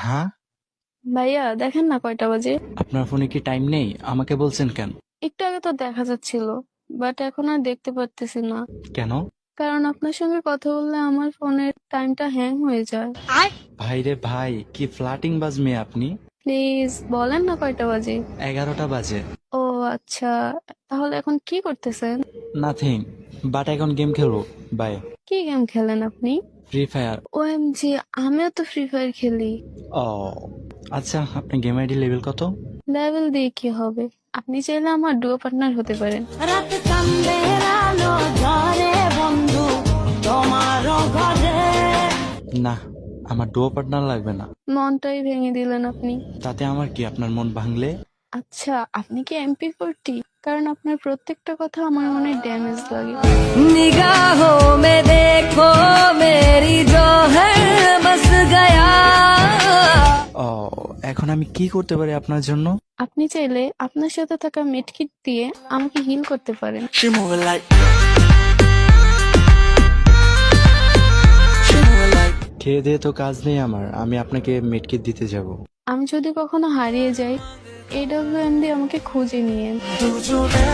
হ্যাঁ, ভাইয়া দেখেন না কয়টা বাজে। আপনার ফোনে কি টাইম নেই? আমাকে বলছেন কেন? একটু আগে তো দেখা যাচ্ছিল, বাট এখন আর দেখতে পারতেছি না। কেন? কারণ আপনার সঙ্গে কথা বললে আমার ফোনের টাইমটা হ্যাং হয়ে যায়। ভাই রে ভাই, কি ফ্লাটিং বাজ মেয়ে আপনি। প্লিজ বলেন না কয়টা বাজে। 11টা বাজে। ও আচ্ছা, তাহলে এখন কি করতেছেন? নাথিং, বাট এখন গেম খেলবো। বাই। কি গেম খেলেন আপনি? Free fire. ওএমজি, আমিও তো ফ্রি ফায়ার খেলি। ও আচ্ছা, আপনার গেম আইডি লেভেল কত? লেভেল দিয়ে কি হবে, আপনি চাইলে আমার ডুও পার্টনার হতে পারেন। রাত চাঁদের আলো ঝরে বন্ধু তোমারও ঘরে। না, আমার ডুও পার্টনার লাগবে না। মনটাই ভেঙে দিলেন আপনি। তাতে আমার কি, আপনার মন ভাঙলে? আচ্ছা, আপনি কি MP40? কারণ আপনার প্রত্যেকটা কথা আমার মনে ড্যামেজ লাগে। निगाहों में देखो मेरी जो है बस गया। ও, এখন আমি কি করতে পারি আপনার জন্য? আপনি চাইলে আপনার সাথে থাকা মেডকিট দিয়ে আমাকে হিল করতে পারেন। খেয়ে দিয়ে তো কাজ নেই আমার, আমি আপনাকে মেডকিট দিতে যাব। আমি যদি কখনো হারিয়ে যাই, AWM দিয়ে আমাকে খুঁজে নিয়ে तू जो है